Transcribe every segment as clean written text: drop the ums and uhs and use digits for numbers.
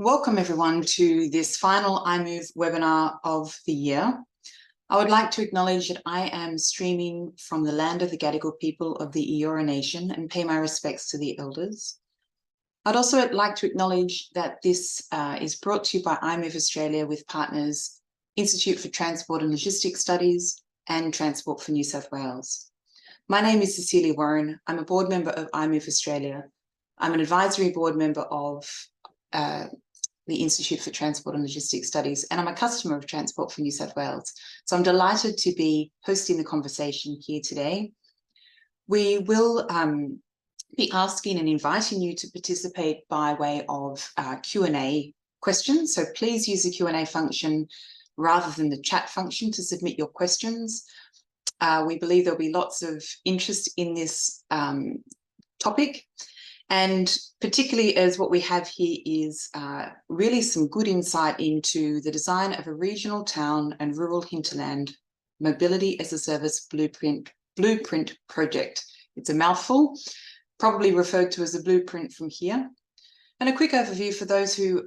Welcome everyone to this final iMOVE webinar of the year. I would like to acknowledge that I am streaming from the land of the Gadigal people of the Eora Nation and pay my respects to the elders. I'd also like to acknowledge that this is brought to you by iMOVE Australia with partners Institute for Transport and Logistics Studies and Transport for New South Wales. My name is Cecilia Warren. I'm a board member of iMOVE Australia. I'm an advisory board member of the Institute for Transport and Logistics Studies, and I'm a customer of Transport for New South Wales. So I'm delighted to be hosting the conversation here today. We will be asking and inviting you to participate by way of Q&A questions. So please use the Q&A function rather than the chat function to submit your questions. We believe there'll be lots of interest in this topic. And particularly as what we have here is really some good insight into the design of a regional town and rural hinterland mobility as a service blueprint project. It's a mouthful, probably referred to as a blueprint from here. And a quick overview for those who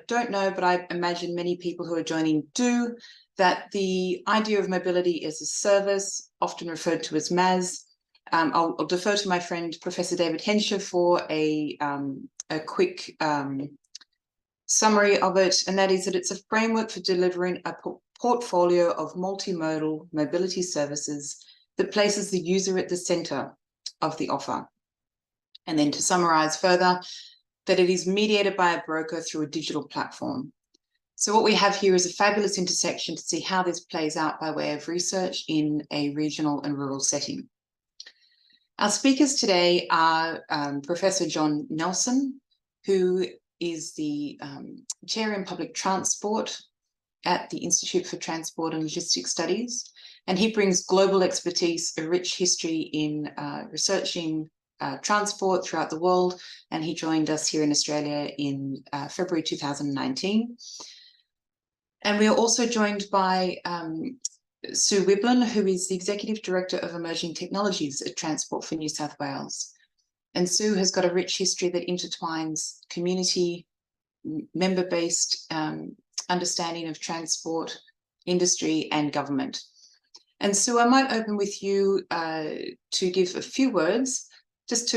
don't know, but I imagine many people who are joining do, that the idea of mobility as a service, often referred to as MaaS, I'll defer to my friend Professor David Henscher for a quick summary of it, and that is that it's a framework for delivering a portfolio of multimodal mobility services that places the user at the centre of the offer. And then to summarise further, that it is mediated by a broker through a digital platform. So what we have here is a fabulous intersection to see how this plays out by way of research in a regional and rural setting. Our speakers today are Professor John Nelson, who is the Chair in Public Transport at the Institute for Transport and Logistics Studies, and he brings global expertise, a rich history in researching transport throughout the world, and he joined us here in Australia in February 2019. And we are also joined by Sue Wiblin, who is the Executive Director of Emerging Technologies at Transport for New South Wales. And Sue has got a rich history that intertwines community, member-based understanding of transport, industry and government. And Sue, I might open with you to give a few words. Just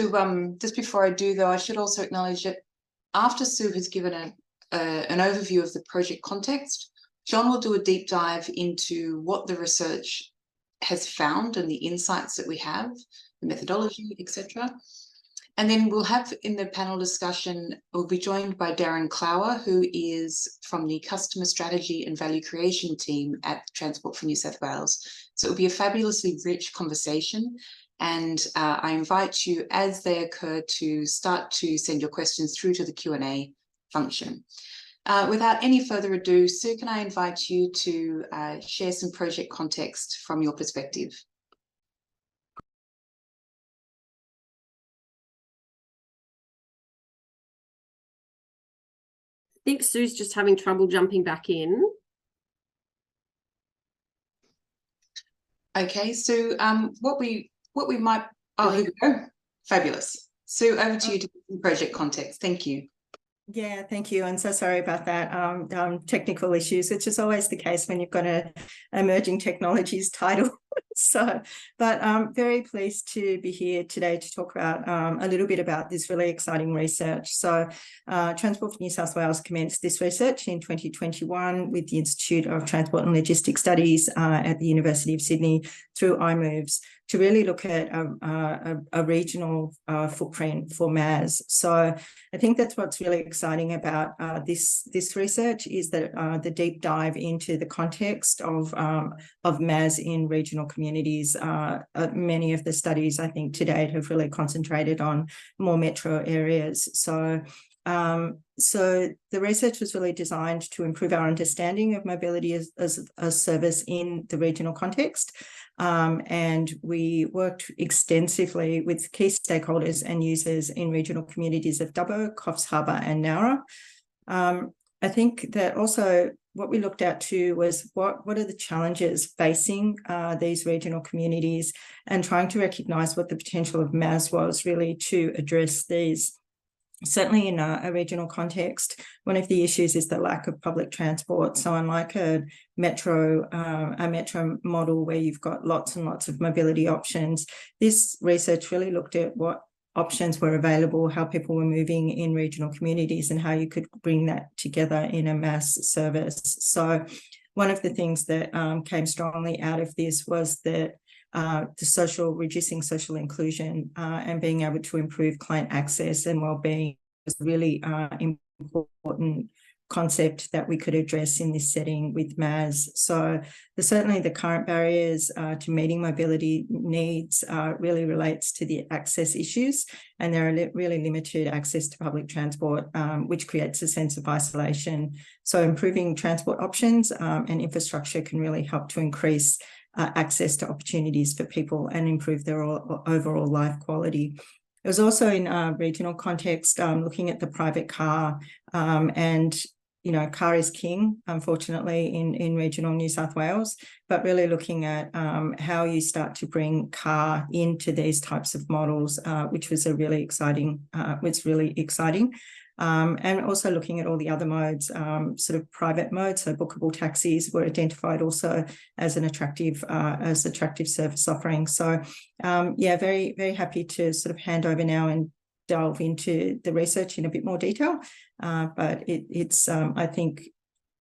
before I do though, I should also acknowledge that after Sue has given an overview of the project context, John will do a deep dive into what the research has found and the insights that we have, the methodology, etc. And then we'll have in the panel discussion, we'll be joined by Darren Clower, who is from the Customer Strategy and Value Creation team at Transport for New South Wales. So it'll be a fabulously rich conversation. And I invite you, as they occur, to start to send your questions through to the Q&A function. Without any further ado, Sue, can I invite you to share some project context from your perspective? I think Sue's just having trouble jumping back in. Okay, Sue, what we might, oh, here we go. Fabulous. Sue, over to you to give some project context. Thank you. Yeah, thank you. And so sorry about that. Technical issues, which is always the case when you've got an emerging technologies title. But I'm very pleased to be here today to talk about a little bit about this really exciting research. So Transport for New South Wales commenced this research in 2021 with the Institute of Transport and Logistics Studies at the University of Sydney through iMOVEs to really look at a regional footprint for MaaS. So I think that's what's really exciting about this research is that the deep dive into the context of MaaS in regional communities. Many of the studies, I think, to date have really concentrated on more metro areas. So the research was really designed to improve our understanding of mobility as a service in the regional context. And we worked extensively with key stakeholders and users in regional communities of Dubbo, Coffs Harbour and Nowra. I think that also what we looked at too was what are the challenges facing these regional communities and trying to recognise what the potential of MaaS was really to address these certainly in a regional context, one of the issues is the lack of public transport. So unlike a metro model where you've got lots and lots of mobility options, this research really looked at what options were available, how people were moving in regional communities, and how you could bring that together in a MaaS service. So one of the things that came strongly out of this was that reducing social inclusion and being able to improve client access and well-being was really important concept that we could address in this setting with MaaS. So certainly the current barriers to meeting mobility needs really relates to the access issues, and there are really limited access to public transport, which creates a sense of isolation. So improving transport options and infrastructure can really help to increase access to opportunities for people and improve their overall life quality. It was also in a regional context, looking at the private car, and car is king, unfortunately, in regional New South Wales, but really looking at how you start to bring car into these types of models, which was really exciting. And also looking at all the other modes, sort of private modes, so bookable taxis were identified also as an attractive service offering. So yeah, very, very happy to sort of hand over now and delve into the research in a bit more detail, but it's I think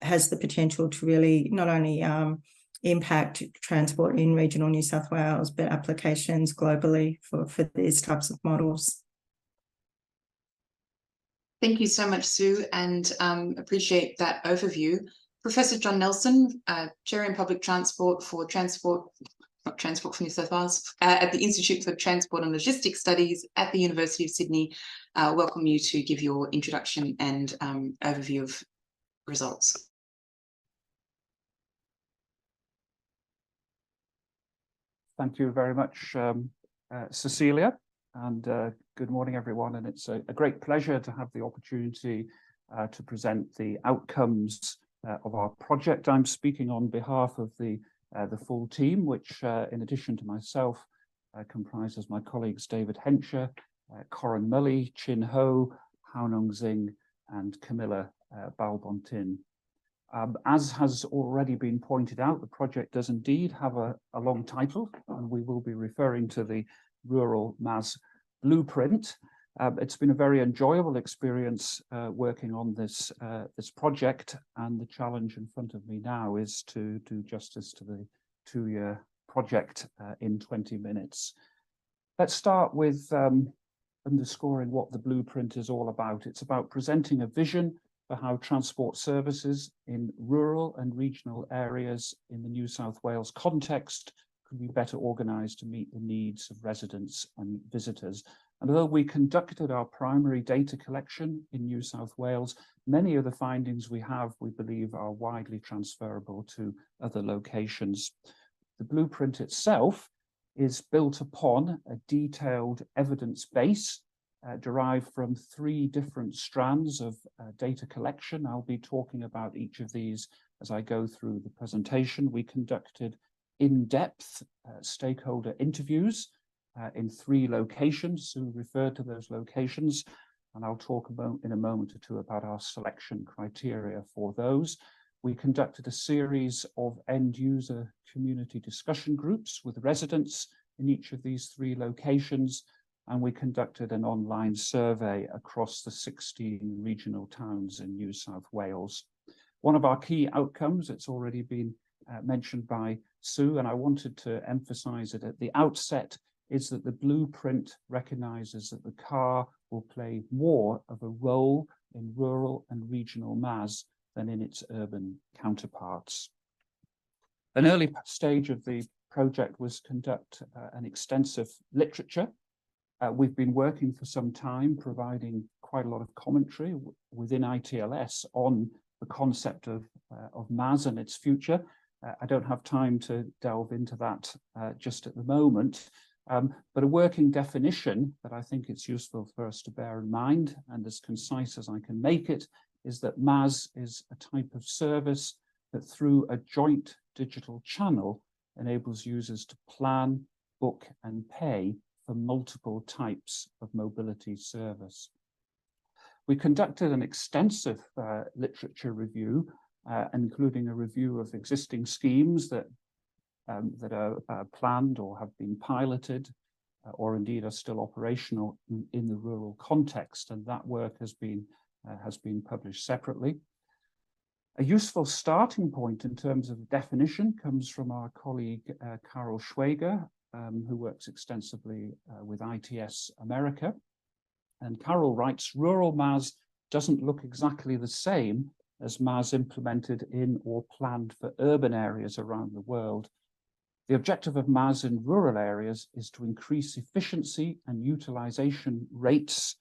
has the potential to really not only impact transport in regional New South Wales, but applications globally for these types of models. Thank you so much, Sue, and appreciate that overview. Professor John Nelson, Chair in Public Transport for New South Wales, at the Institute for Transport and Logistics Studies at the University of Sydney, welcome you to give your introduction and overview of results. Thank you very much, Cecilia, and good morning, everyone. And it's a great pleasure to have the opportunity to present the outcomes of our project. I'm speaking on behalf of the full team, which, in addition to myself, comprises my colleagues David Hensher, Corin Mully, Chin Ho, Haonong Xing, and Camilla Balbontin. As has already been pointed out, the project does indeed have a long title, and we will be referring to the Rural MaaS Blueprint. It's been a very enjoyable experience working on this project, and the challenge in front of me now is to do justice to the 2-year project in 20 minutes. Let's start with underscoring what the blueprint is all about. It's about presenting a vision for how transport services in rural and regional areas in the New South Wales context could be better organised to meet the needs of residents and visitors. And although we conducted our primary data collection in New South Wales, many of the findings we have, we believe, are widely transferable to other locations. The blueprint itself is built upon a detailed evidence base derived from 3 different strands of data collection. I'll be talking about each of these as I go through the presentation. We conducted in-depth stakeholder interviews in 3 locations. Sue referred to those locations, and I'll talk about in a moment or two about our selection criteria for those. We conducted a series of end-user community discussion groups with residents in each of these 3 locations, and we conducted an online survey across the 16 regional towns in New South Wales. One of our key outcomes, it's already been mentioned by Sue, and I wanted to emphasize it at the outset, is that the blueprint recognizes that the car will play more of a role in rural and regional MaaS than in its urban counterparts. An early stage of the project was conduct an extensive literature. We've been working for some time providing quite a lot of commentary within ITLS on the concept of MaaS and its future. I don't have time to delve into that just at the moment, but a working definition that I think it's useful for us to bear in mind, and as concise as I can make it, is that MaaS is a type of service that through a joint digital channel enables users to plan, book and pay for multiple types of mobility service. We conducted an extensive literature review, including a review of existing schemes that are planned or have been piloted, or indeed are still operational in the rural context, and that work has been published separately. A useful starting point in terms of definition comes from our colleague Carol Schwager, who works extensively with ITS America. And Carol writes, rural MaaS doesn't look exactly the same as MaaS implemented in or planned for urban areas around the world. The objective of MaaS in rural areas is to increase efficiency and utilization rates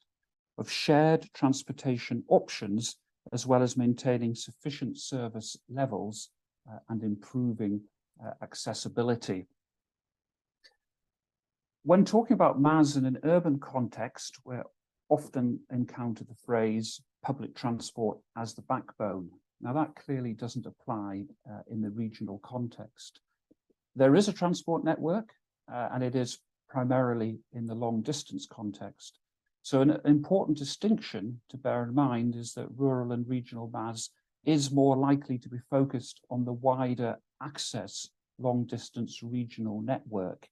of shared transportation options, as well as maintaining sufficient service levels and improving accessibility. When talking about MaaS in an urban context, we often encounter the phrase public transport as the backbone. Now, that clearly doesn't apply in the regional context. There is a transport network, and it is primarily in the long distance context. So an important distinction to bear in mind is that rural and regional MaaS is more likely to be focused on the wider access long distance regional network,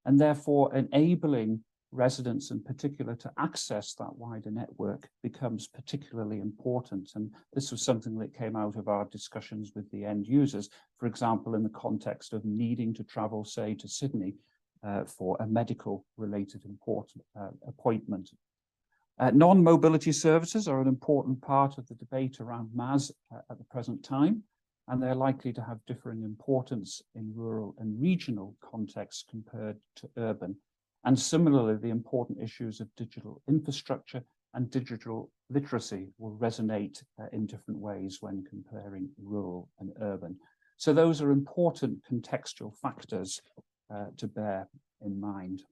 and therefore enabling residents in particular to access that wider network becomes particularly important. And this was something that came out of our discussions with the end users, for example, in the context of needing to travel, say, to Sydney for a medical related appointment. Non-mobility services are an important part of the debate around MaaS at the present time, and they're likely to have differing importance in rural and regional contexts compared to urban. And similarly, the important issues of digital infrastructure and digital literacy will resonate in different ways when comparing rural and urban. So those are important contextual factors to bear in mind.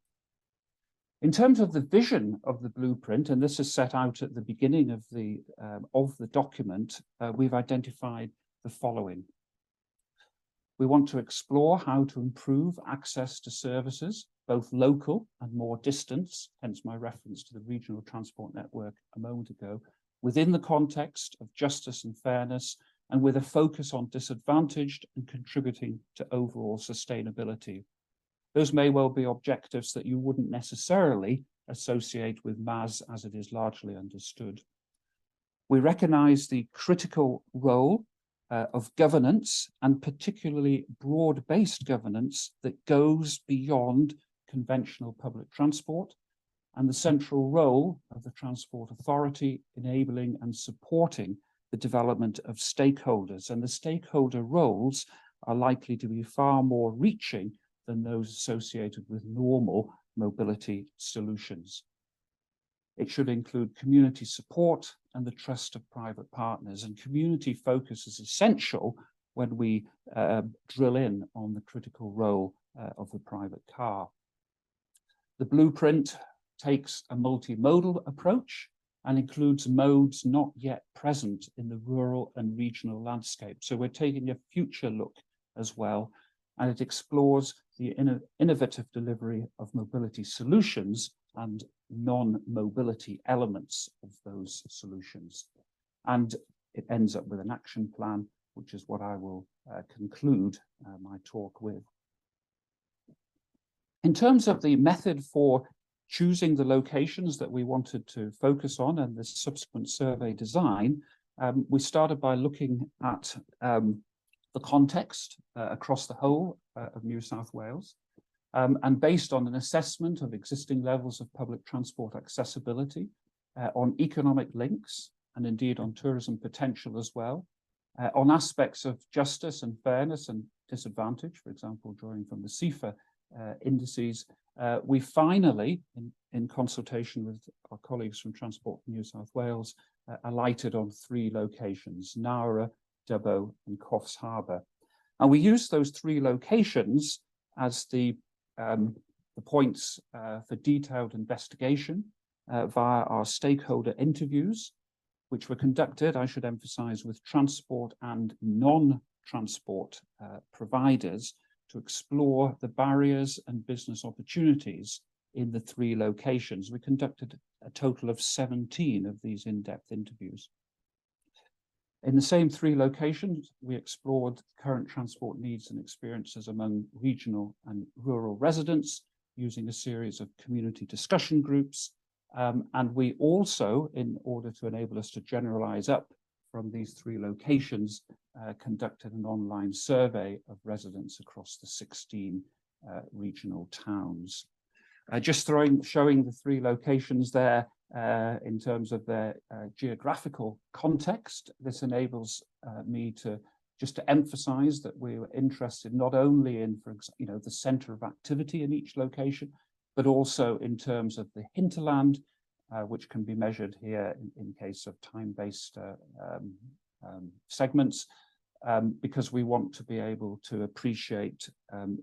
In terms of the vision of the blueprint, and this is set out at the beginning of the document, we've identified the following. We want to explore how to improve access to services, both local and more distant, hence my reference to the regional transport network a moment ago, within the context of justice and fairness, and with a focus on disadvantaged and contributing to overall sustainability. Those may well be objectives that you wouldn't necessarily associate with MaaS as it is largely understood. We recognise the critical role of governance, and particularly broad-based governance that goes beyond conventional public transport, and the central role of the Transport Authority enabling and supporting the development of stakeholders. And the stakeholder roles are likely to be far more reaching than those associated with normal mobility solutions. It should include community support and the trust of private partners, and community focus is essential when we drill in on the critical role of the private car. The blueprint takes a multimodal approach and includes modes not yet present in the rural and regional landscape. So we're taking a future look as well, and it explores the innovative delivery of mobility solutions and non-mobility elements of those solutions. And it ends up with an action plan, which is what I will conclude my talk with. In terms of the method for choosing the locations that we wanted to focus on and the subsequent survey design, we started by looking at the context across the whole of New South Wales. And based on an assessment of existing levels of public transport accessibility, on economic links, and indeed on tourism potential as well, on aspects of justice and fairness and disadvantage, for example, drawing from the CIFA indices, we finally, in consultation with our colleagues from Transport New South Wales, alighted on 3 locations: Nowra, Dubbo and Coffs Harbour. And we used those 3 locations as the points for detailed investigation via our stakeholder interviews, which were conducted, I should emphasize, with transport and non-transport providers to explore the barriers and business opportunities in the 3 locations. We conducted a total of 17 of these in-depth interviews. In the same 3 locations, we explored current transport needs and experiences among regional and rural residents using a series of community discussion groups. And we also, in order to enable us to generalize up from these 3 locations, conducted an online survey of residents across the 16 regional towns. Just showing the 3 locations there in terms of their geographical context. This enables me to emphasize that we were interested not only in, for example, the center of activity in each location, but also in terms of the hinterland, which can be measured here in case of time-based segments, because we want to be able to appreciate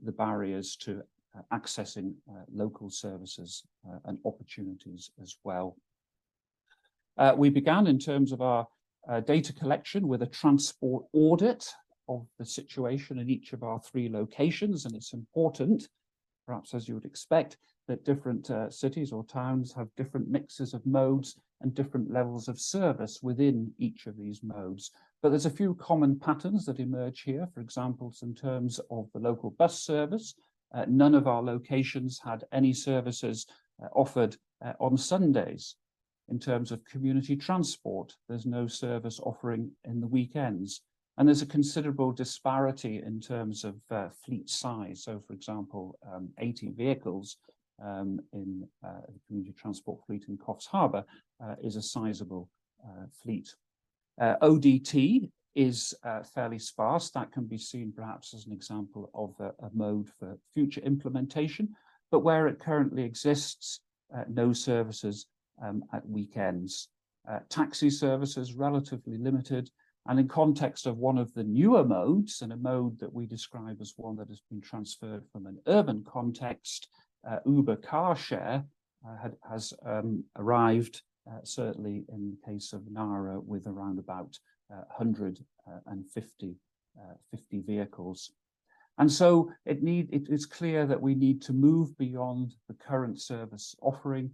the barriers to accessing local services and opportunities as well. We began in terms of our data collection with a transport audit of the situation in each of our 3 locations, and it's important, perhaps as you would expect, that different cities or towns have different mixes of modes and different levels of service within each of these modes. But there's a few common patterns that emerge here. For example, in terms of the local bus service, none of our locations had any services offered on Sundays. In terms of community transport, there's no service offering in the weekends. And there's a considerable disparity in terms of fleet size. So, for example, 80 vehicles in the community transport fleet in Coffs Harbour is a sizable fleet. ODT is fairly sparse. That can be seen perhaps as an example of a mode for future implementation, but where it currently exists, no services at weekends. Taxi services relatively limited, and in context of one of the newer modes, and a mode that we describe as one that has been transferred from an urban context, Uber car share has arrived, certainly in the case of Nara, with around about 150 vehicles. And so it is clear that we need to move beyond the current service offering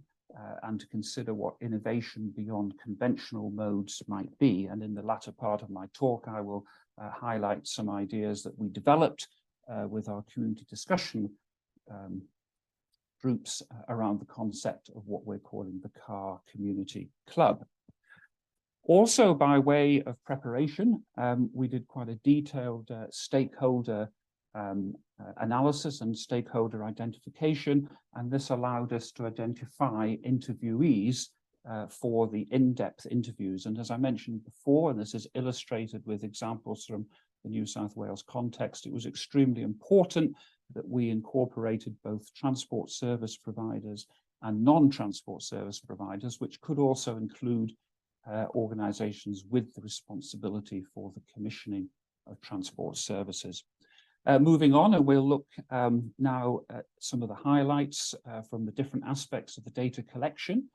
and to consider what innovation beyond conventional modes might be. And in the latter part of my talk, I will highlight some ideas that we developed with our community discussion groups around the concept of what we're calling the Car Community Club. Also, by way of preparation, we did quite a detailed stakeholder analysis and stakeholder identification, and this allowed us to identify interviewees for the in-depth interviews. And as I mentioned before, and this is illustrated with examples from the New South Wales context, it was extremely important that we incorporated both transport service providers and non-transport service providers, which could also include organisations with the responsibility for the commissioning of transport services. Moving on, and we'll look now at some of the highlights from the different aspects of the data collection.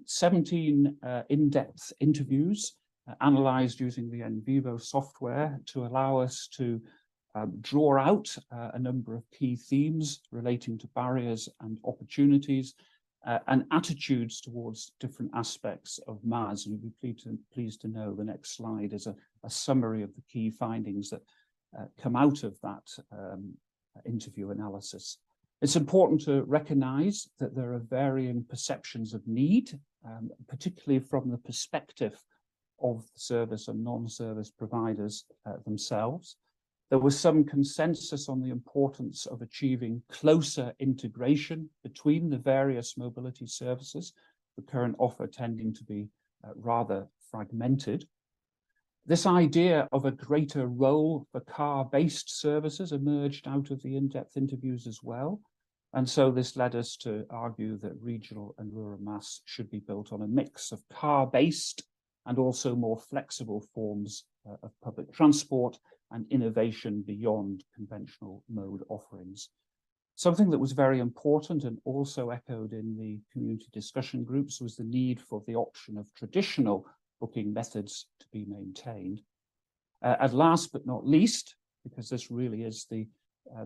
17 in-depth interviews analysed using the NVivo software to allow us to draw out a number of key themes relating to barriers and opportunities and attitudes towards different aspects of MaaS. And you'll be pleased to know the next slide is a summary of the key findings that come out of that interview analysis. It's important to recognise that there are varying perceptions of need, particularly from the perspective of service and non-service providers themselves. There was some consensus on the importance of achieving closer integration between the various mobility services, the current offer tending to be rather fragmented. This idea of a greater role for car-based services emerged out of the in-depth interviews as well. And so this led us to argue that regional and rural MaaS should be built on a mix of car-based and also more flexible forms of public transport and innovation beyond conventional mode offerings. Something that was very important and also echoed in the community discussion groups was the need for the option of traditional booking methods to be maintained. At last but not least, because this really is the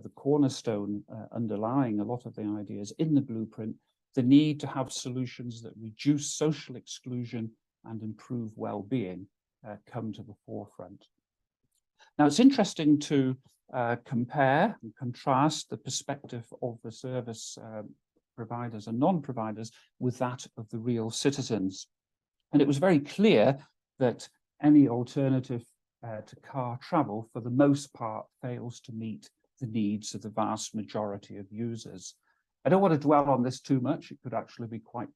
the cornerstone underlying a lot of the ideas in the blueprint, the need to have solutions that reduce social exclusion and improve well-being come to the forefront. Now, it's interesting to compare and contrast the perspective of the service providers and non-providers with that of the real citizens. And it was very clear that any alternative to car travel, for the most part, fails to meet the needs of the vast majority of users. I don't want to dwell on this too much. It could actually be quite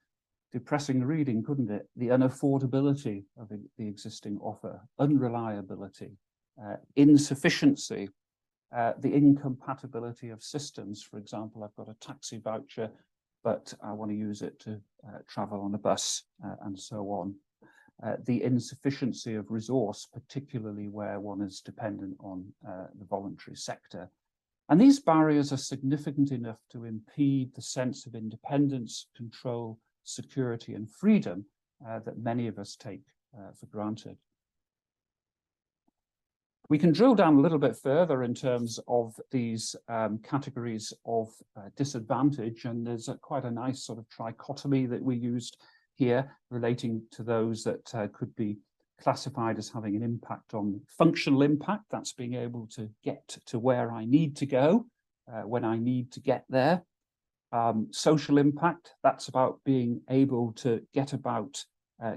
depressing reading, couldn't it? The unaffordability of the existing offer, unreliability, insufficiency, the incompatibility of systems. For example, I've got a taxi voucher, but I want to use it to travel on a bus and so on. The insufficiency of resource, particularly where one is dependent on the voluntary sector. And these barriers are significant enough to impede the sense of independence, control, security and freedom that many of us take for granted. We can drill down a little bit further in terms of these categories of disadvantage, and there's quite a nice sort of trichotomy that we used here relating to those that could be classified as having an impact on functional impact. That's being able to get to where I need to go when I need to get there. Social impact, that's about being able to get about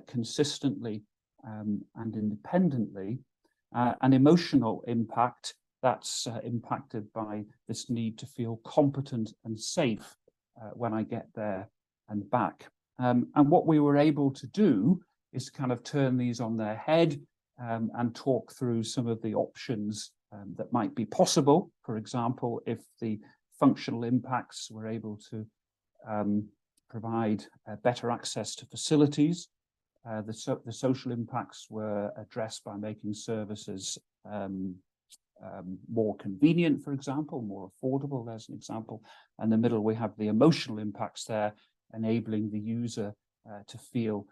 consistently and independently. And emotional impact, that's impacted by this need to feel competent and safe when I get there and back. And what we were able to do is kind of turn these on their head and talk through some of the options that might be possible. For example, if the functional impacts were able to provide better access to facilities, the social impacts were addressed by making services more convenient, for example, more affordable, there's an example. In the middle, we have the emotional impacts there, enabling the user to feel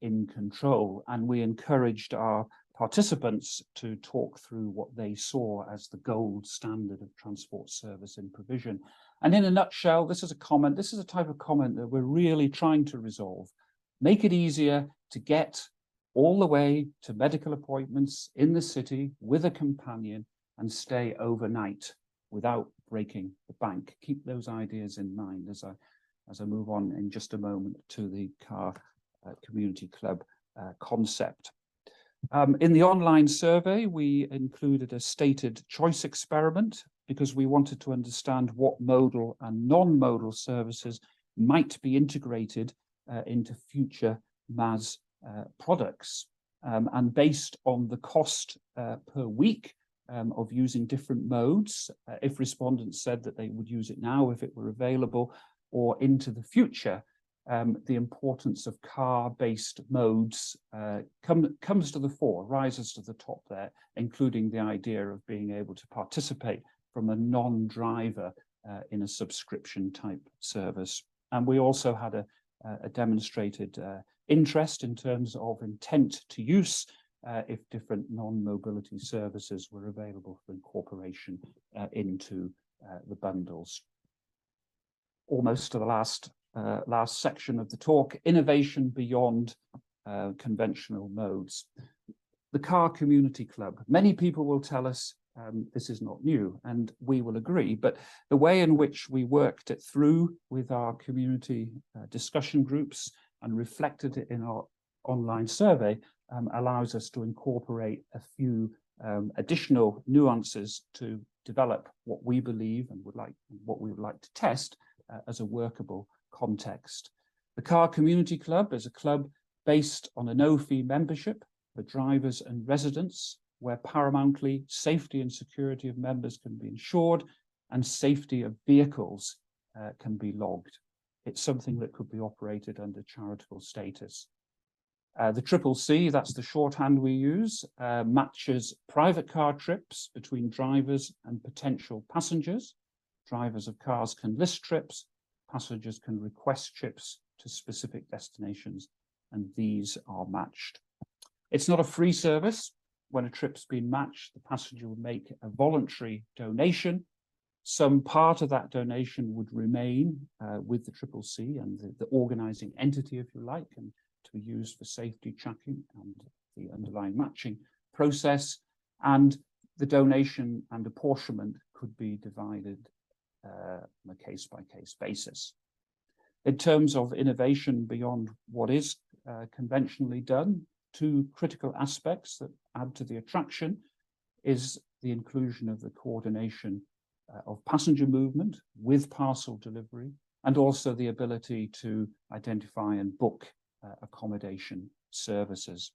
in control. And we encouraged our participants to talk through what they saw as the gold standard of transport service in provision. And in a nutshell, this is a comment, this is a type of comment that we're really trying to resolve. Make it easier to get all the way to medical appointments in the city with a companion and stay overnight without breaking the bank. Keep those ideas in mind as I move on in just a moment to the car community club concept. In the online survey, we included a stated choice experiment because we wanted to understand what modal and non-modal services might be integrated into future MaaS products. And based on the cost per week of using different modes, if respondents said that they would use it now if it were available, or into the future, the importance of car-based modes comes to the fore, rises to the top there, including the idea of being able to participate from a non-driver in a subscription type service. And we also had a demonstrated interest in terms of intent to use if different non-mobility services were available for incorporation into the bundles. Almost to the last section of the talk, innovation beyond conventional modes. The car community club. Many people will tell us this is not new, and we will agree, but the way in which we worked it through with our community discussion groups and reflected it in our online survey allows us to incorporate a few additional nuances to develop what we believe and what we would like to test as a workable context. The Car Community Club is a club based on a no-fee membership for drivers and residents, where paramountly safety and security of members can be ensured and safety of vehicles can be logged. It's something that could be operated under charitable status. The CCC, that's the shorthand we use, matches private car trips between drivers and potential passengers. Drivers of cars can list trips, passengers can request trips to specific destinations, and these are matched. It's not a free service. When a trip's been matched, the passenger will make a voluntary donation Some part of that donation would remain with the CCC and the organising entity, if you like, and to be used for safety checking and the underlying matching process. And the donation and apportionment could be divided on a case-by-case basis. In terms of innovation beyond what is conventionally done, two critical aspects that add to the attraction is the inclusion of the coordination of passenger movement with parcel delivery, and also the ability to identify and book accommodation services.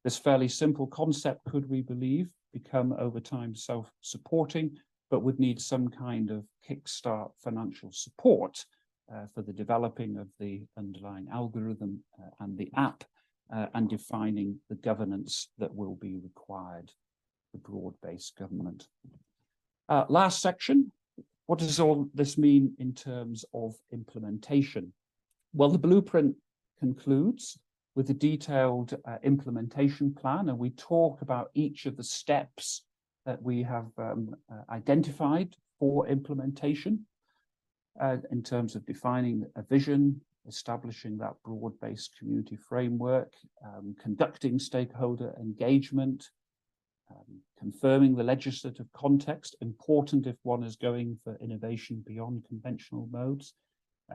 This fairly simple concept could, we believe, become over time self-supporting, but would need some kind of kickstart financial support for the developing of the underlying algorithm and the app, and defining the governance that will be required for broad-based government. Last section, what does all this mean in terms of implementation? Well, the blueprint concludes with a detailed implementation plan, and we talk about each of the steps that we have identified for implementation in terms of defining a vision, establishing that broad-based community framework, conducting stakeholder engagement, confirming the legislative context, important if one is going for innovation beyond conventional modes,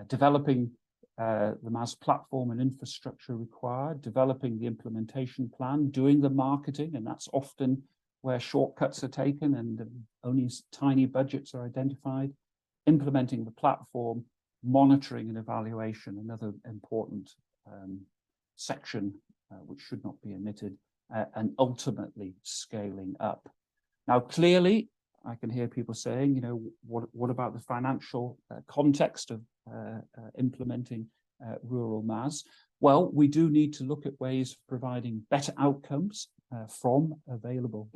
developing the MaaS platform and infrastructure required, developing the implementation plan, doing the marketing, and that's often where shortcuts are taken and only tiny budgets are identified, implementing the platform, monitoring and evaluation, another important section which should not be omitted, and ultimately scaling up. Now, clearly, I can hear people saying, you know, what about the financial context of implementing rural MaaS? Well, we do need to look at ways of providing better outcomes from available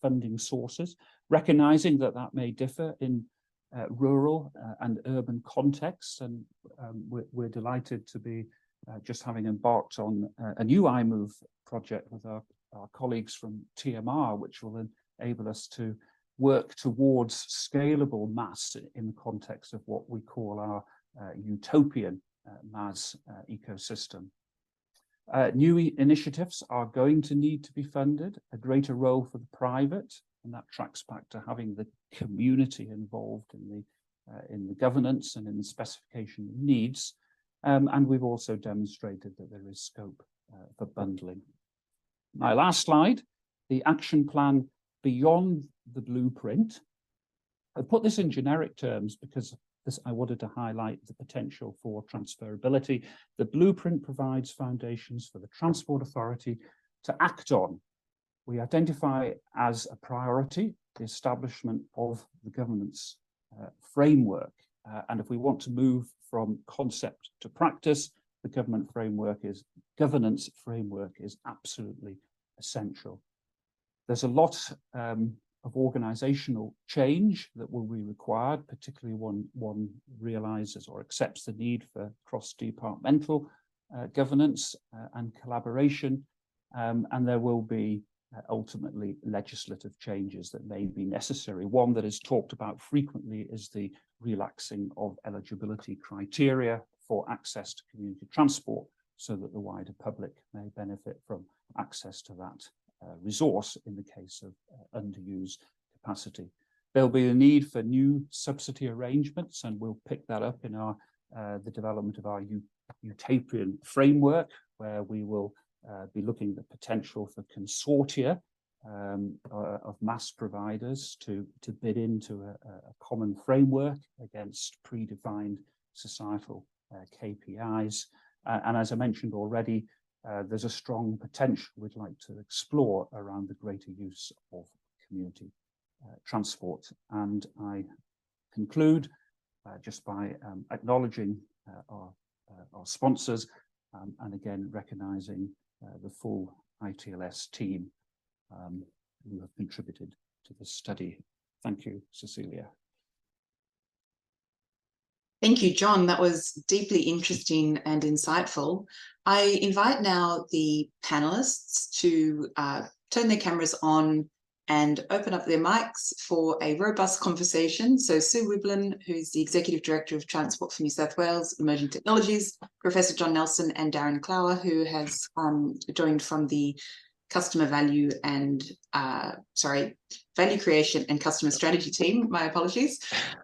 funding sources, recognizing that that may differ in rural and urban contexts. And we're delighted to be just having embarked on a new iMOVE project with our colleagues from TMR, which will enable us to work towards scalable MaaS in the context of what we call our utopian MaaS ecosystem. New initiatives are going to need to be funded, a greater role for the private, and that tracks back to having the community involved in the governance and in the specification of needs. And we've also demonstrated that there is scope for bundling. My last slide, the action plan beyond the blueprint. I put this in generic terms because I wanted to highlight the potential for transferability. The blueprint provides foundations for the Transport Authority to act on. We identify as a priority the establishment of the governance framework. And if we want to move from concept to practice, the governance framework is absolutely essential. There's a lot of organizational change that will be required, particularly one realizes or accepts the need for cross-departmental governance and collaboration, and there will be ultimately legislative changes that may be necessary. One that is talked about frequently is the relaxing of eligibility criteria for access to community transport, so that the wider public may benefit from access to that resource in the case of underused capacity. There'll be a need for new subsidy arrangements, and we'll pick that up in our the development of our utopian framework, where we will be looking at the potential for consortia of MaaS providers to bid into a common framework against predefined societal KPIs. And as I mentioned already, there's a strong potential we'd like to explore around the greater use of community transport. And I conclude just by acknowledging our sponsors and again recognizing the full ITLS team who have contributed to this study. Thank you, Cecilia. Thank you, John. That was deeply interesting and insightful. I invite now the panelists to turn their cameras on and open up their mics for a robust conversation. So Sue Wiblin, who's the Executive Director of Transport for New South Wales Emerging Technologies, Professor John Nelson, and Darren Clower, who has joined from the Customer Value and Value Creation and Customer Strategy team. My apologies.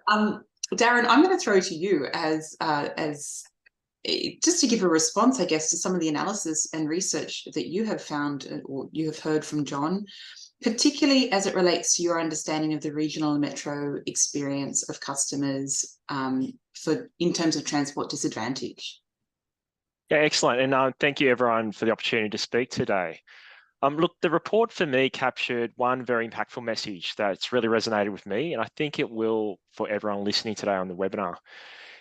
Darren, I'm going to throw to you as just to give a response, I guess, to some of the analysis and research that you have found or you have heard from John, particularly as it relates to your understanding of the regional and metro experience of customers in terms of transport disadvantage. Yeah, excellent. And thank you everyone for the opportunity to speak today. Look, the report for me captured one very impactful message that's really resonated with me, and I think it will for everyone listening today on the webinar.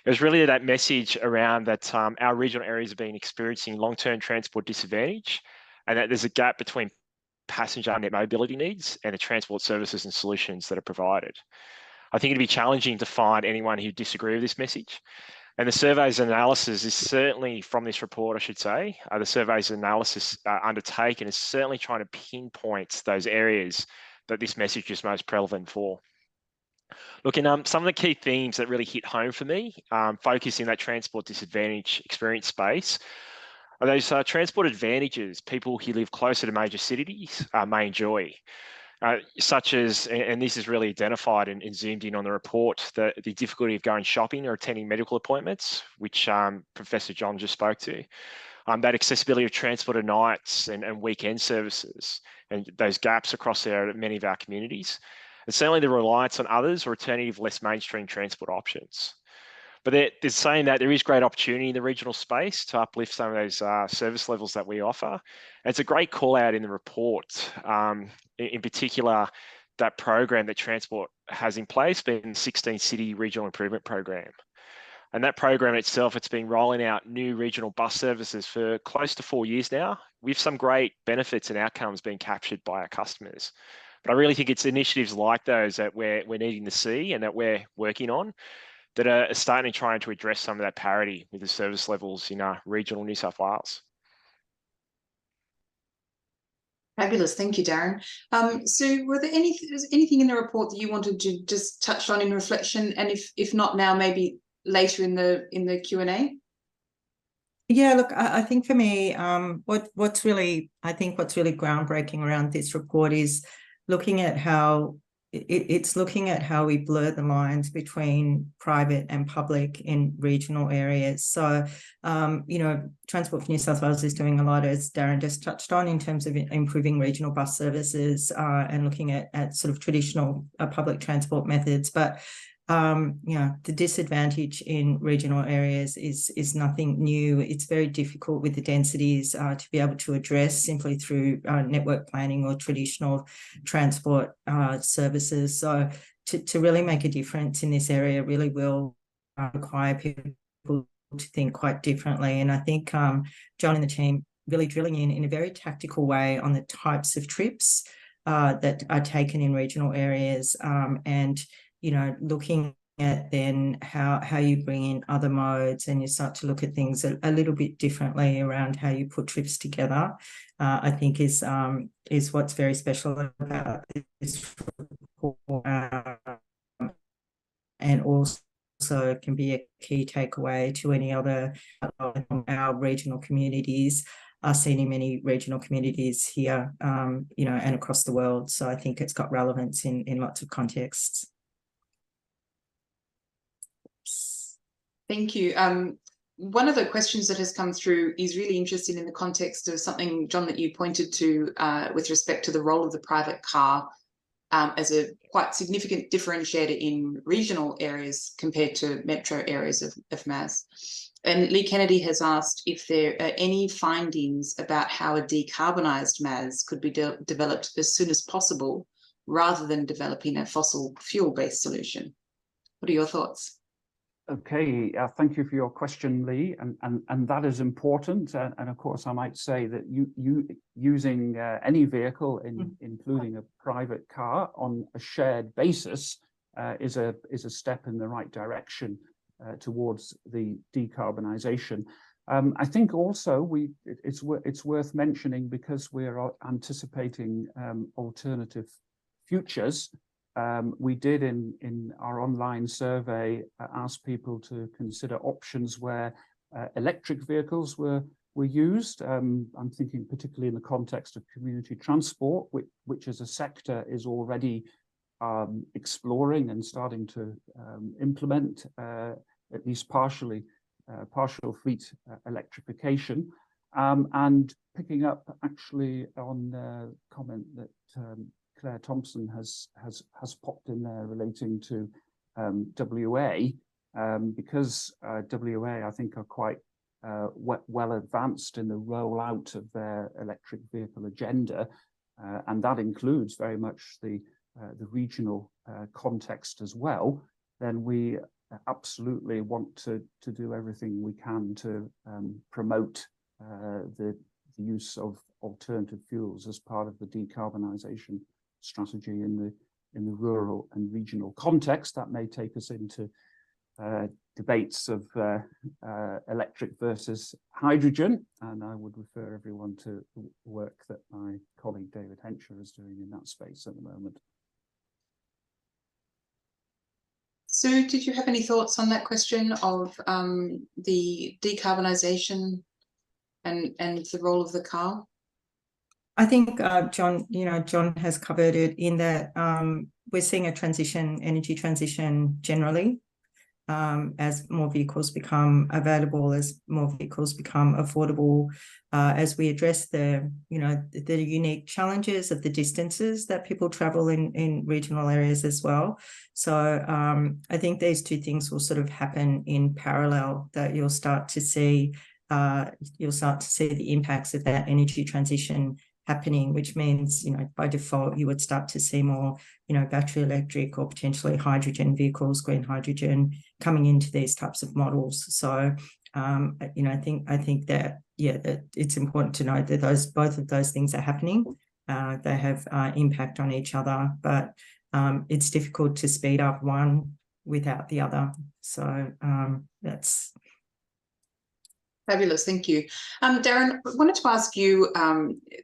It was really that message around that our regional areas have been experiencing long-term transport disadvantage, and that there's a gap between passenger net mobility needs and the transport services and solutions that are provided. I think it'd be challenging to find anyone who disagree with this message. And the survey's analysis is certainly from this report, I should say, the survey's analysis undertaken is certainly trying to pinpoint those areas that this message is most prevalent for. Look, and some of the key themes that really hit home for me, focusing that transport disadvantage experience space, are those transport advantages people who live closer to major cities may enjoy. Such as, and this is really identified and zoomed in on the report, the difficulty of going shopping or attending medical appointments, which Professor John just spoke to. That accessibility of transport at nights and weekend services, and those gaps across there at many of our communities. And certainly the reliance on others or alternative, less mainstream transport options. But they're saying that there is great opportunity in the regional space to uplift some of those service levels that we offer. And it's a great call out in the report, in particular, that program that Transport has in place, being the 16 City Regional Improvement Program. And that program itself, it's been rolling out new regional bus services for close to 4 years now, with some great benefits and outcomes being captured by our customers. But I really think it's initiatives like those that we're needing to see and that we're working on, that are starting to try to address some of that parity with the service levels in regional New South Wales. Fabulous, thank you, Darren. Sue, were there anything in the report that you wanted to just touch on in reflection, and if not now, maybe later in the Q&A? Yeah, look, I think for me, what's really groundbreaking around this report is looking at how it's looking at how we blur the lines between private and public in regional areas. So, you know, Transport for New South Wales is doing a lot, as Darren just touched on, in terms of improving regional bus services and looking at sort of traditional public transport methods. But you know, the disadvantage in regional areas is nothing new. It's very difficult with the densities to be able to address simply through network planning or traditional transport services. So to really make a difference in this area really will require people to think quite differently. And I think John and the team really drilling in a very tactical way on the types of trips that are taken in regional areas, and you know, looking at then how you bring in other modes and you start to look at things a little bit differently around how you put trips together, I think is what's very special about this report, and also can be a key takeaway to any other our regional communities are seen in many regional communities here, you know, and across the world. So I think it's got relevance in lots of contexts. Thank you. One of the questions that has come through is really interesting in the context of something, John, that you pointed to with respect to the role of the private car as a quite significant differentiator in regional areas compared to metro areas of MaaS. And Lee Kennedy has asked if there are any findings about how a decarbonised MaaS could be developed as soon as possible, rather than developing a fossil fuel-based solution. What are your thoughts? Okay, thank you for your question, Lee, and that is important. And of course, I might say that you using any vehicle, including a private car, on a shared basis is a step in the right direction towards the decarbonisation. I think also it's worth mentioning, because we're anticipating alternative futures, we did in our online survey ask people to consider options where electric vehicles were used. I'm thinking particularly in the context of community transport, which as a sector is already exploring and starting to implement at least partial fleet electrification. And picking up actually on the comment that Claire Thompson has popped in there relating to WA, because WA I think are quite well advanced in the rollout of their electric vehicle agenda, and that includes very much the regional context as well. Then we absolutely want to do everything we can to promote the use of alternative fuels as part of the decarbonisation strategy in the rural and regional context. That may take us into debates of electric versus hydrogen, and I would refer everyone to the work that my colleague David Hencher is doing in that space at the moment. Sue, did you have any thoughts on that question of the decarbonisation and the role of the car? I think John has covered it in that we're seeing a energy transition generally, as more vehicles become available, as more vehicles become affordable, as we address the unique challenges of the distances that people travel in regional areas as well. So I think these two things will sort of happen in parallel, that you'll start to see the impacts of that energy transition happening, which means, by default, you would start to see more, battery electric or potentially hydrogen vehicles, green hydrogen, coming into these types of models. So, I think that, that it's important to note that both of those things are happening. They have impact on each other, but it's difficult to speed up one without the other. So that's Fabulous, thank you. Darren, I wanted to ask you,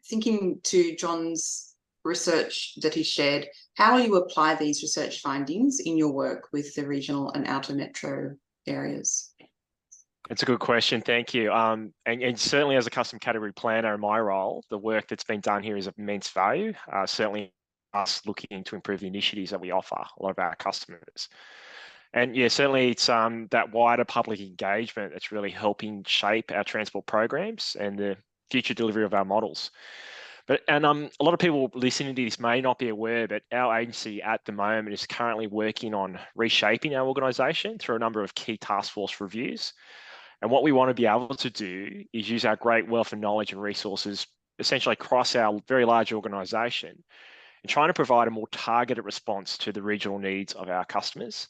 thinking to John's research that he shared, how will you apply these research findings in your work with the regional and outer metro areas? It's a good question, thank you. And certainly as a custom category planner in my role, the work that's been done here is of immense value, certainly us looking to improve the initiatives that we offer a lot of our customers. And yeah, certainly it's that wider public engagement that's really helping shape our transport programs and the future delivery of our models. And a lot of people listening to this may not be aware, but our agency at the moment is currently working on reshaping our organisation through a number of key task force reviews. And what we want to be able to do is use our great wealth of knowledge and resources essentially across our very large organisation and trying to provide a more targeted response to the regional needs of our customers.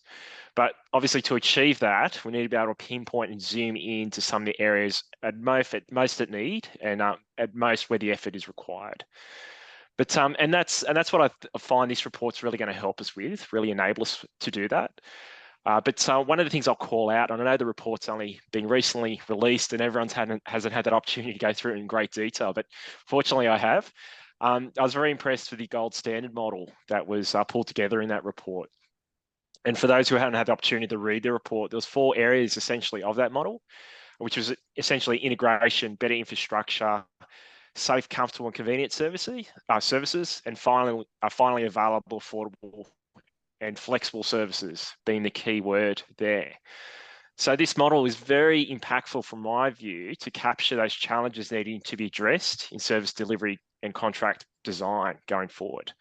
But obviously to achieve that, we need to be able to pinpoint and zoom into some of the areas at most at need and at most where the effort is required. But and that's what I find this report's really going to help us with, really enable us to do that. But one of the things I'll call out, and I know the report's only been recently released and everyone hasn't had that opportunity to go through it in great detail, but fortunately I have. I was very impressed with the gold standard model that was pulled together in that report. And for those who haven't had the opportunity to read the report, there was 4 areas essentially of that model, which was essentially integration, better infrastructure, safe, comfortable and convenient services, and finally available, affordable and flexible services being the key word there. So this model is very impactful from my view to capture those challenges needing to be addressed in service delivery and contract design going forward.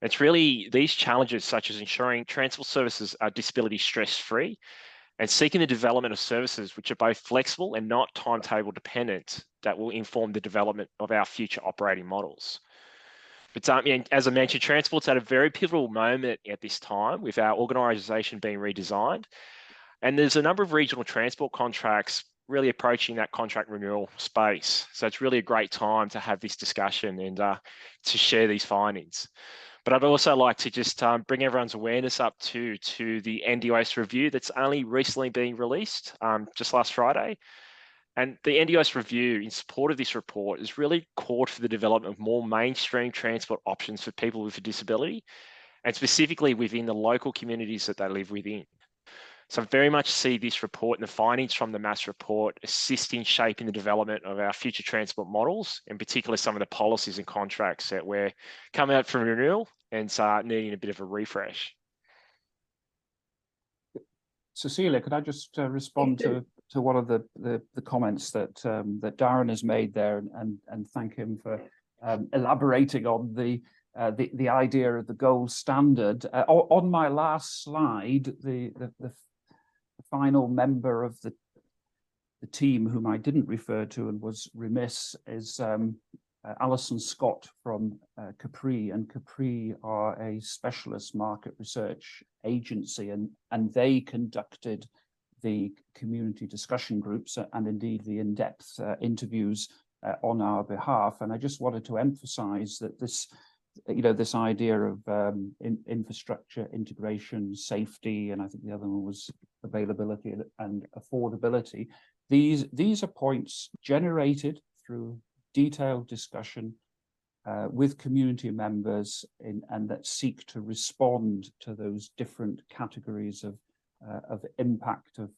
It's really these challenges, such as ensuring transport services are disability stress-free and seeking the development of services which are both flexible and not timetable dependent, that will inform the development of our future operating models. But as I mentioned, transport's at a very pivotal moment at this time with our organisation being redesigned. And there's a number of regional transport contracts really approaching that contract renewal space. So it's really a great time to have this discussion and to share these findings. But I'd also like to just bring everyone's awareness up to the NDIS review that's only recently been released just last Friday. And the NDIS review in support of this report is really called for the development of more mainstream transport options for people with a disability, and specifically within the local communities that they live within. So I very much see this report and the findings from the MaaS report assisting shaping the development of our future transport models, in particular some of the policies and contracts that we're coming out from renewal and start needing a bit of a refresh. Cecilia, could I just respond to one of the comments that that Darren has made there, and thank him for elaborating on the idea of the gold standard. On my last slide, the final member of the team whom I didn't refer to and was remiss is Alison Scott from Capri, and Capri are a specialist market research agency, and they conducted the community discussion groups and indeed the in-depth interviews on our behalf. And I just wanted to emphasize that this, this idea of infrastructure, integration, safety, and I think the other one was availability and affordability. These are points generated through detailed discussion with community members and that seek to respond to those different categories of impact of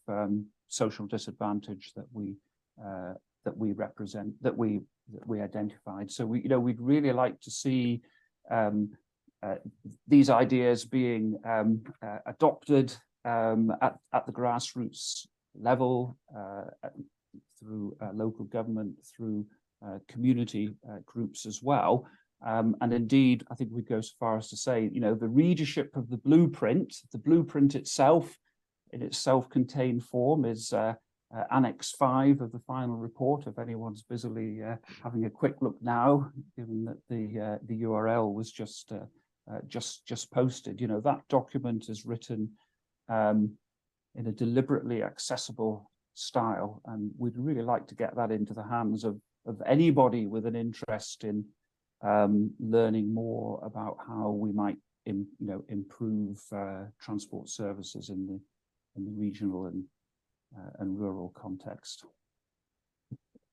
social disadvantage that we represent, that we identified. So we'd really like to see these ideas being adopted at the grassroots level, through local government, through community groups as well. And indeed, I think we'd go so far as to say, the readership of the blueprint itself, in its self-contained form, is Annex 5 of the final report, if anyone's busily having a quick look now, given that the URL was just posted. That document is written in a deliberately accessible style, and we'd really like to get that into the hands of anybody with an interest in learning more about how we might improve transport services in the regional and rural context.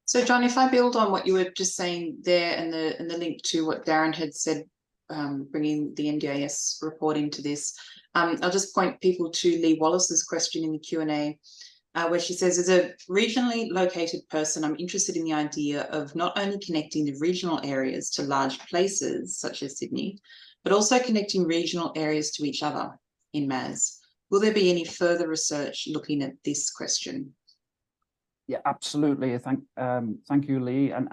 So John, if I build on what you were just saying there, and the link to what Darren had said, bringing the NDIS report into this, I'll just point people to Lee Wallace's question in the Q&A, where she says, as a regionally located person, I'm interested in the idea of not only connecting the regional areas to large places such as Sydney, but also connecting regional areas to each other in MaaS. Will there be any further research looking at this question? Yeah, absolutely. Thank you, Lee. And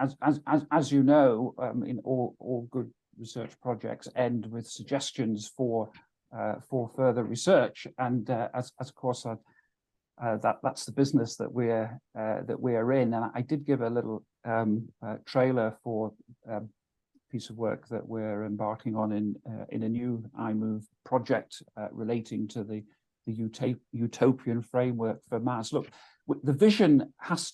as you know, in all good research projects end with suggestions for further research, and as of course that's the business that we're in. And I did give a little trailer for a piece of work that we're embarking on in a new iMOVE project relating to the utopian framework for MaaS. Look, the vision has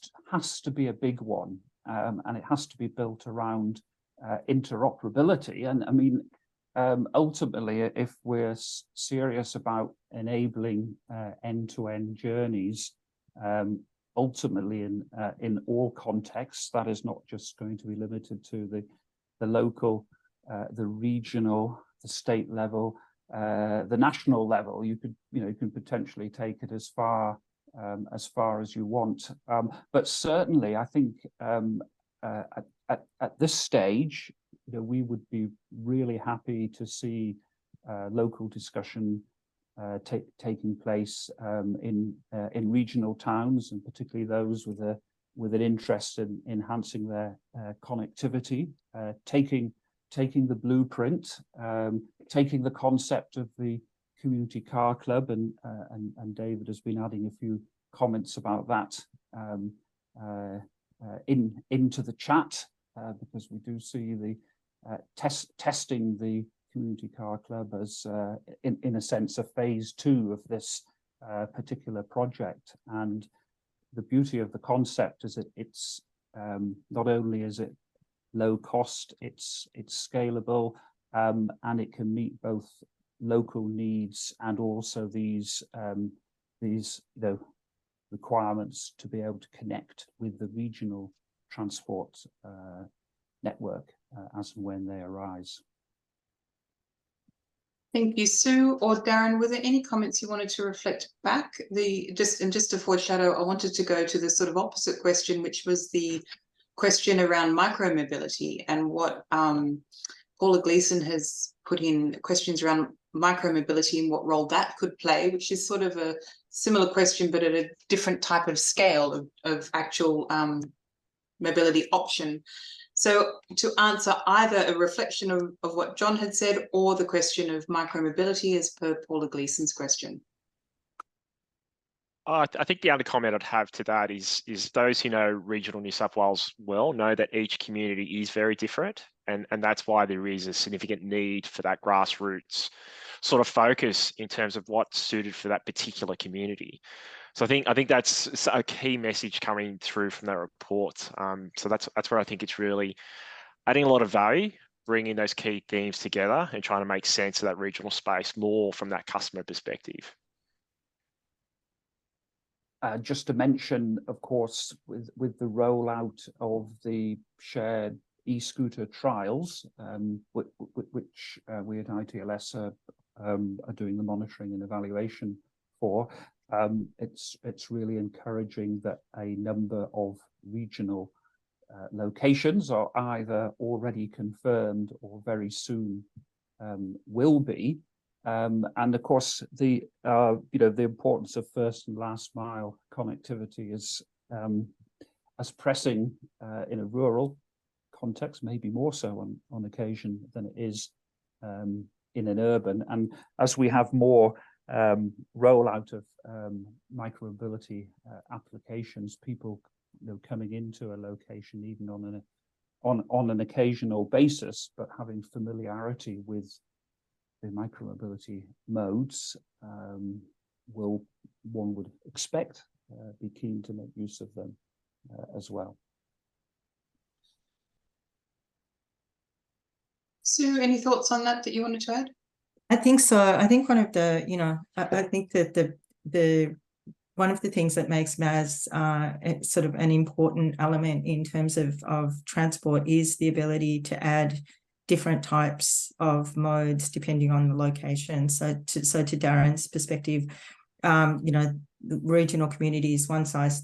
to be a big one, and it has to be built around interoperability. And I mean, ultimately, if we're serious about enabling end-to-end journeys, ultimately in all contexts, that is not just going to be limited to the local, the regional, the state level, the national level. You can potentially take it as far as you want. But certainly, I think at this stage, we would be really happy to see local discussion taking place in regional towns, and particularly those with an interest in enhancing their connectivity, taking the blueprint, taking the concept of the community car club, and David has been adding a few comments about that into the chat, because we do see the testing the community car club as in a sense a phase 2 of this particular project. And the beauty of the concept is that it's not only is it low cost, it's scalable, and it can meet both local needs and also these requirements to be able to connect with the regional transport network as and when they arise. Thank you, Sue or Darren. Were there any comments you wanted to reflect back? Just to foreshadow, I wanted to go to the sort of opposite question, which was the question around micromobility and what Paula Gleason has put in questions around micromobility and what role that could play, which is sort of a similar question, but at a different type of scale of actual mobility option. So to answer either a reflection of what John had said or the question of micromobility as per Paula Gleason's question. I think the only comment I'd have to that is those who know regional New South Wales well know that each community is very different, and that's why there is a significant need for that grassroots sort of focus in terms of what's suited for that particular community. So I think that's a key message coming through from that report. So that's where I think it's really adding a lot of value, bringing those key themes together and trying to make sense of that regional space more from that customer perspective. Just to mention, of course, with the rollout of the shared e-scooter trials, which we at ITLS are doing the monitoring and evaluation for, it's really encouraging that a number of regional locations are either already confirmed or very soon will be. And of course, the importance of first and last mile connectivity is as pressing in a rural context, maybe more so on occasion than it is in an urban. And as we have more rollout of micromobility applications, people coming into a location even on an occasional basis, but having familiarity with the micromobility modes, one would expect be keen to make use of them as well. Sue, any thoughts on that you wanted to add? I think so. I think one of the, I think that the one of the things that makes MaaS sort of an important element in terms of transport is the ability to add different types of modes depending on the location. So to Darren's perspective, regional communities,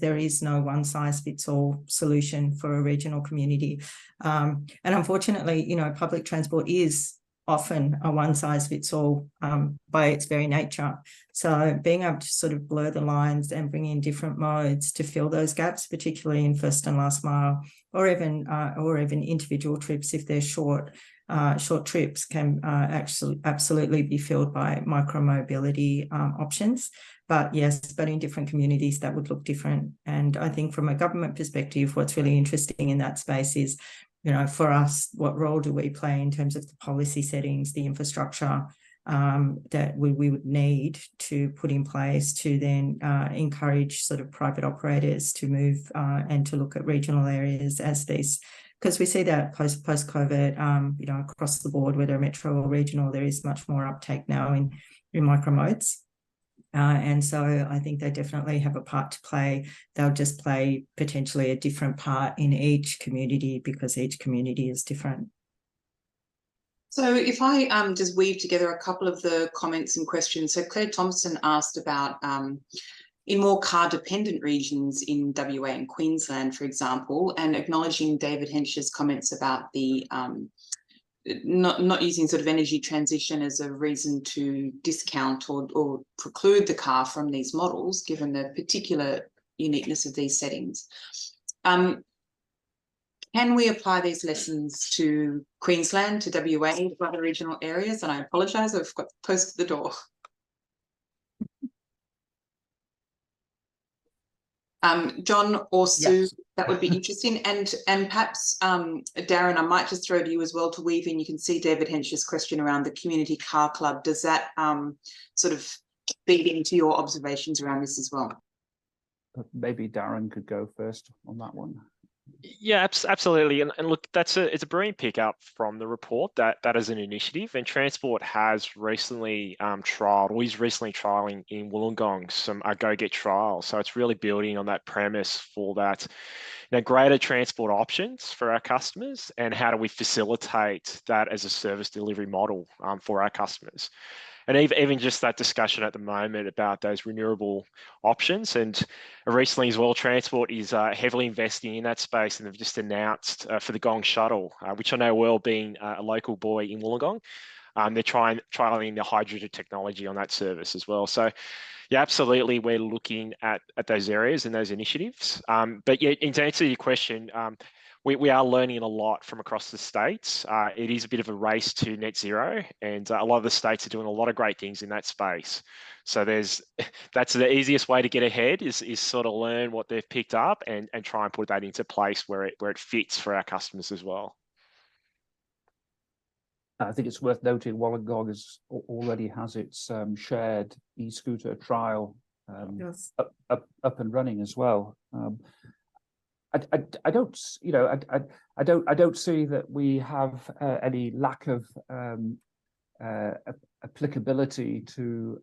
there is no one size fits all solution for a regional community. And unfortunately, public transport is often a one size fits all by its very nature. So being able to sort of blur the lines and bring in different modes to fill those gaps, particularly in first and last mile, or even individual trips, if they're short trips, can absolutely be filled by micromobility options. But yes, but in different communities that would look different. And I think from a government perspective, what's really interesting in that space is, for us, what role do we play in terms of the policy settings, the infrastructure that we would need to put in place to then encourage sort of private operators to move and to look at regional areas as these, because we see that post-COVID, across the board, whether metro or regional, there is much more uptake now in micromodes. And so I think they definitely have a part to play. They'll just play potentially a different part in each community because each community is different. So if I just weave together a couple of the comments and questions. So Claire Thompson asked about in more car-dependent regions in WA and Queensland, for example, and acknowledging David Hensch's comments about the not using sort of energy transition as a reason to discount or preclude the car from these models, given the particular uniqueness of these settings. Can we apply these lessons to Queensland, to WA, to other regional areas? And I apologise, I've got the post at the door. John or Sue, yes. That would be interesting. And perhaps, Darren, I might just throw to you as well to weave in. You can see David Hensch's question around the community car club. Does that sort of feed into your observations around this as well? Maybe Darren could go first on that one. Yeah, absolutely. And look, it's a brilliant pickup from the report that is an initiative, and Transport has recently trialed, or is recently trialing in Wollongong some Go Get trials. So it's really building on that premise for that, greater transport options for our customers, and how do we facilitate that as a service delivery model for our customers. And even just that discussion at the moment about those renewable options, and recently as well, Transport is heavily investing in that space, and they've just announced for the Gong Shuttle, which I know well, being a local boy in Wollongong, they're trialing the hydrogen technology on that service as well. So yeah, absolutely, we're looking at those areas and those initiatives. But yeah, to answer your question, we are learning a lot from across the states. It is a bit of a race to net zero, and a lot of the states are doing a lot of great things in that space. So that's the easiest way to get ahead, is sort of learn what they've picked up and try and put that into place where it fits for our customers as well. I think it's worth noting Wollongong already has its shared e-scooter trial Yes. up and running as well. I don't, I don't see that we have any lack of applicability to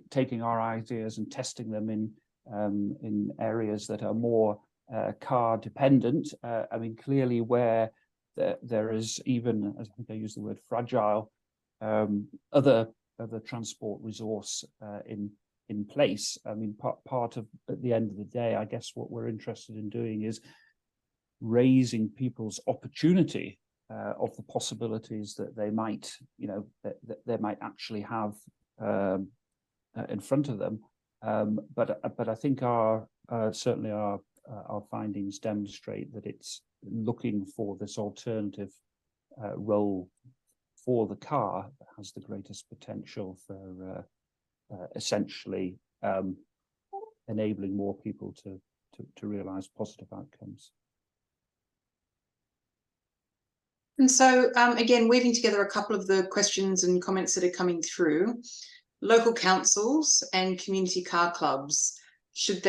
taking our ideas and testing them in areas that are more car dependent. I mean, clearly where there is, even, I think I use the word fragile, other transport resource in place. I mean, part of, at the end of the day, I guess what we're interested in doing is raising people's opportunity of the possibilities that they might, that they might actually have in front of them. But I think certainly our findings demonstrate that it's looking for this alternative role for the car that has the greatest potential for essentially enabling more people to realize positive outcomes. And so, again, weaving together a couple of the questions and comments that are coming through, local councils and community car clubs, should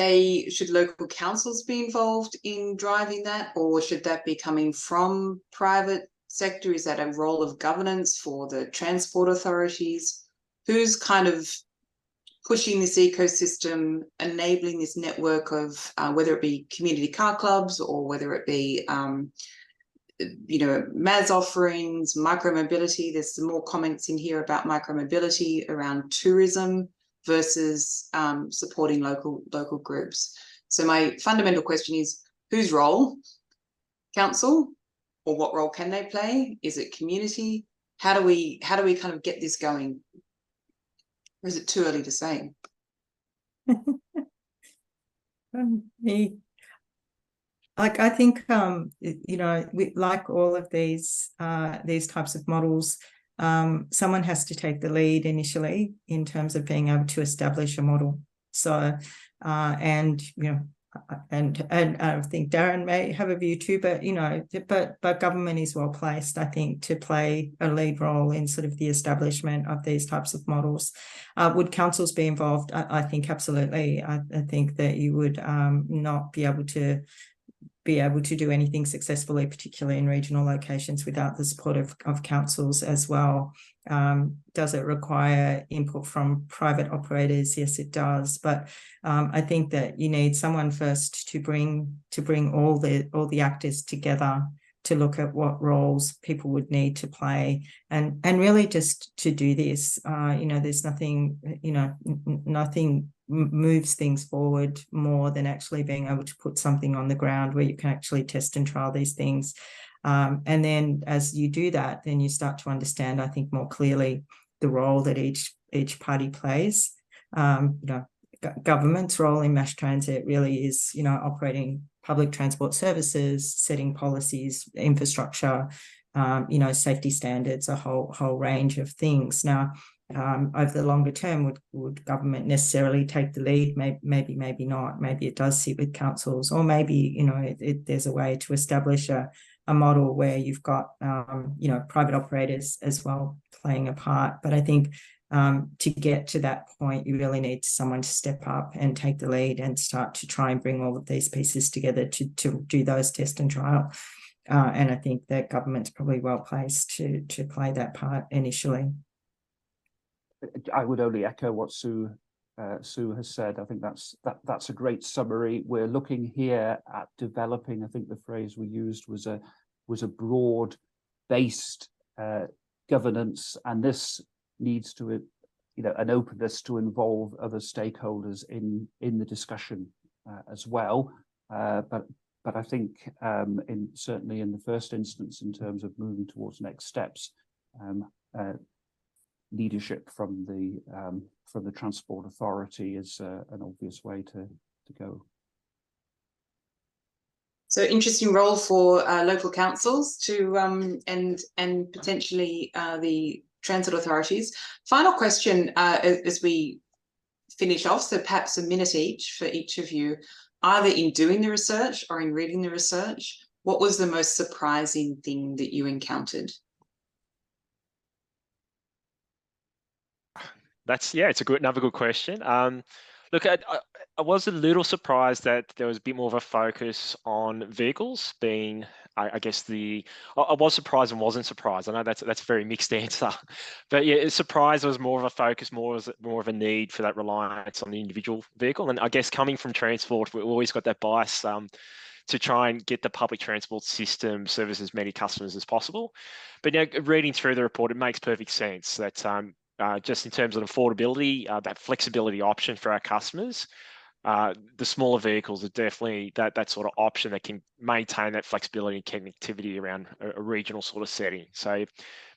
local councils be involved in driving that, or should that be coming from private sector? Is that a role of governance for the transport authorities? Who's kind of pushing this ecosystem, enabling this network of whether it be community car clubs, or whether it be MaaS offerings, micromobility? There's some more comments in here about micromobility around tourism versus supporting local groups. So my fundamental question is, whose role? Council, or what role can they play? Is it community? How do we kind of get this going? Or is it too early to say? I think like all of these types of models, someone has to take the lead initially in terms of being able to establish a model. So and I think Darren may have a view too, but government is well placed, I think, to play a lead role in sort of the establishment of these types of models. Would councils be involved? I think absolutely. I think that you would not be able to do anything successfully, particularly in regional locations, without the support of councils as well. Does it require input from private operators? Yes, it does. But I think that you need someone first to bring all the actors together to look at what roles people would need to play, and really just to do this. There's nothing, nothing moves things forward more than actually being able to put something on the ground where you can actually test and trial these things. And then as you do that, then you start to understand, I think, more clearly the role that each party plays. Government's role in mass transit really is, operating public transport services, setting policies, infrastructure, safety standards, a whole range of things. Now, over the longer term, would government necessarily take the lead? Maybe not. Maybe it does sit with councils, or maybe there's a way to establish a model where you've got private operators as well playing a part. But I think to get to that point, you really need someone to step up and take the lead and start to try and bring all of these pieces together to do those test and trial. And I think that government's probably well placed to play that part initially. I would only echo what Sue has said. I think that's a great summary. We're looking here at developing. I think the phrase we used was a broad-based governance, and this needs to, an openness to involve other stakeholders in the discussion as well. But I think certainly in the first instance, in terms of moving towards next steps, leadership from the Transport Authority is an obvious way to go. So interesting role for local councils to and potentially the transit authorities. Final question as we finish off, so perhaps a minute each for each of you, either in doing the research or in reading the research. What was the most surprising thing that you encountered? It's another good question. Look, I was a little surprised that there was a bit more of a focus on vehicles being, I guess I was surprised and wasn't surprised. I know that's a very mixed answer, but yeah, surprise was more of a focus, more of a need for that reliance on the individual vehicle. And I guess coming from transport, we've always got that bias to try and get the public transport system service as many customers as possible. But reading through the report, it makes perfect sense that just in terms of affordability, that flexibility option for our customers, the smaller vehicles are definitely that sort of option that can maintain that flexibility and connectivity around a regional sort of setting. So it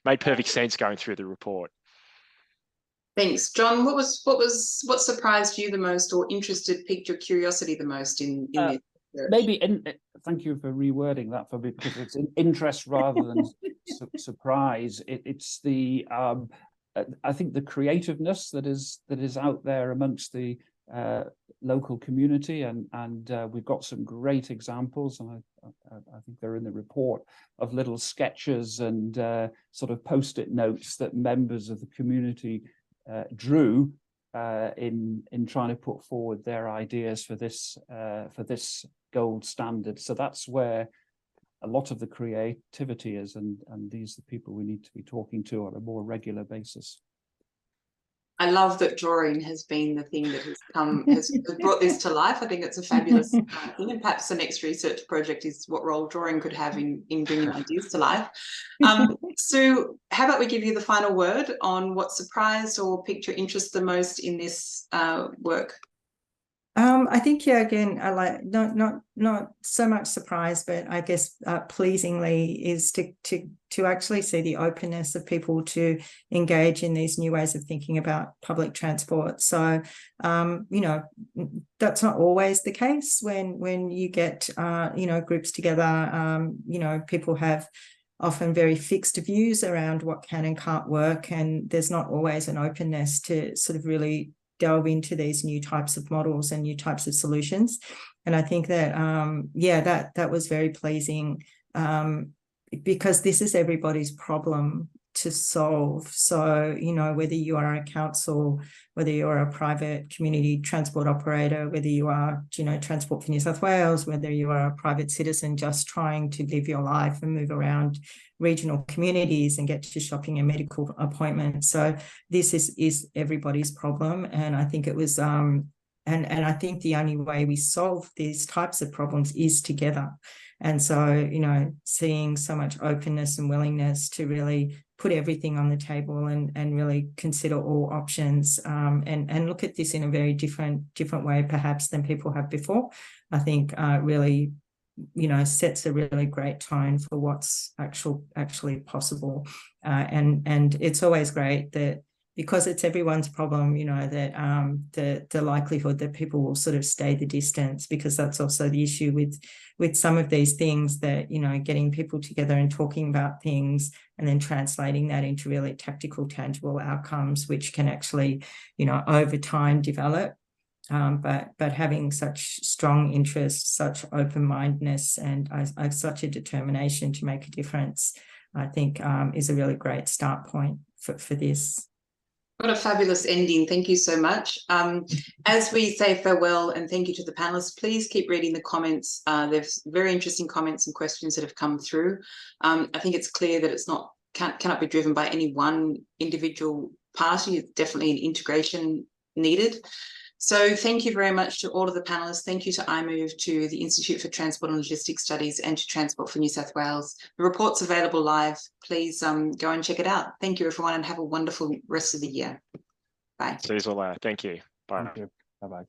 made perfect sense going through the report. Thanks, John. What surprised you the most, or piqued your curiosity the most in this research? Maybe thank you for rewording that for me, because it's an interest rather than surprise. It's the I think the creativeness that is out there amongst the local community, and we've got some great examples, and I think they're in the report, of little sketches and sort of post-it notes that members of the community drew in trying to put forward their ideas for this gold standard. So that's where a lot of the creativity is, and these are the people we need to be talking to on a more regular basis. I love that drawing has been the thing that has brought this to life. I think it's a fabulous thing, and perhaps the next research project is what role drawing could have in bringing ideas to life. Sue, how about we give you the final word on what surprised or piqued your interest the most in this work? I think, yeah, again, I like not so much surprise, but I guess pleasingly is to actually see the openness of people to engage in these new ways of thinking about public transport. So, that's not always the case when you get groups together. People have often very fixed views around what can and can't work, and there's not always an openness to sort of really delve into these new types of models and new types of solutions. And I think that, that was very pleasing, because this is everybody's problem to solve. So, whether you are a council, whether you're a private community transport operator, whether you are, Transport for New South Wales, whether you are a private citizen just trying to live your life and move around regional communities and get to shopping and medical appointments. So this is everybody's problem. And I think it was, and I think the only way we solve these types of problems is together. And so, seeing so much openness and willingness to really put everything on the table and really consider all options, and look at this in a very different way perhaps than people have before, I think really sets a really great tone for what's actually possible. And it's always great that, because it's everyone's problem, that the likelihood that people will sort of stay the distance, because that's also the issue with some of these things, that, getting people together and talking about things and then translating that into really tactical, tangible outcomes, which can actually, over time develop. But having such strong interest, such open-mindedness, and such a determination to make a difference, I think is a really great start point for this. What a fabulous ending. Thank you so much. As we say farewell and thank you to the panelists, please keep reading the comments. There's very interesting comments and questions that have come through. I think it's clear that it's not cannot be driven by any one individual party. It's definitely an integration needed. So thank you very much to all of the panelists. Thank you to iMOVE, to the Institute for Transport and Logistics Studies, and to Transport for New South Wales. The report's available live. Please go and check it out. Thank you, everyone, and have a wonderful rest of the year. Bye. See you all later. Thank you. Bye. Thank you. Bye-bye.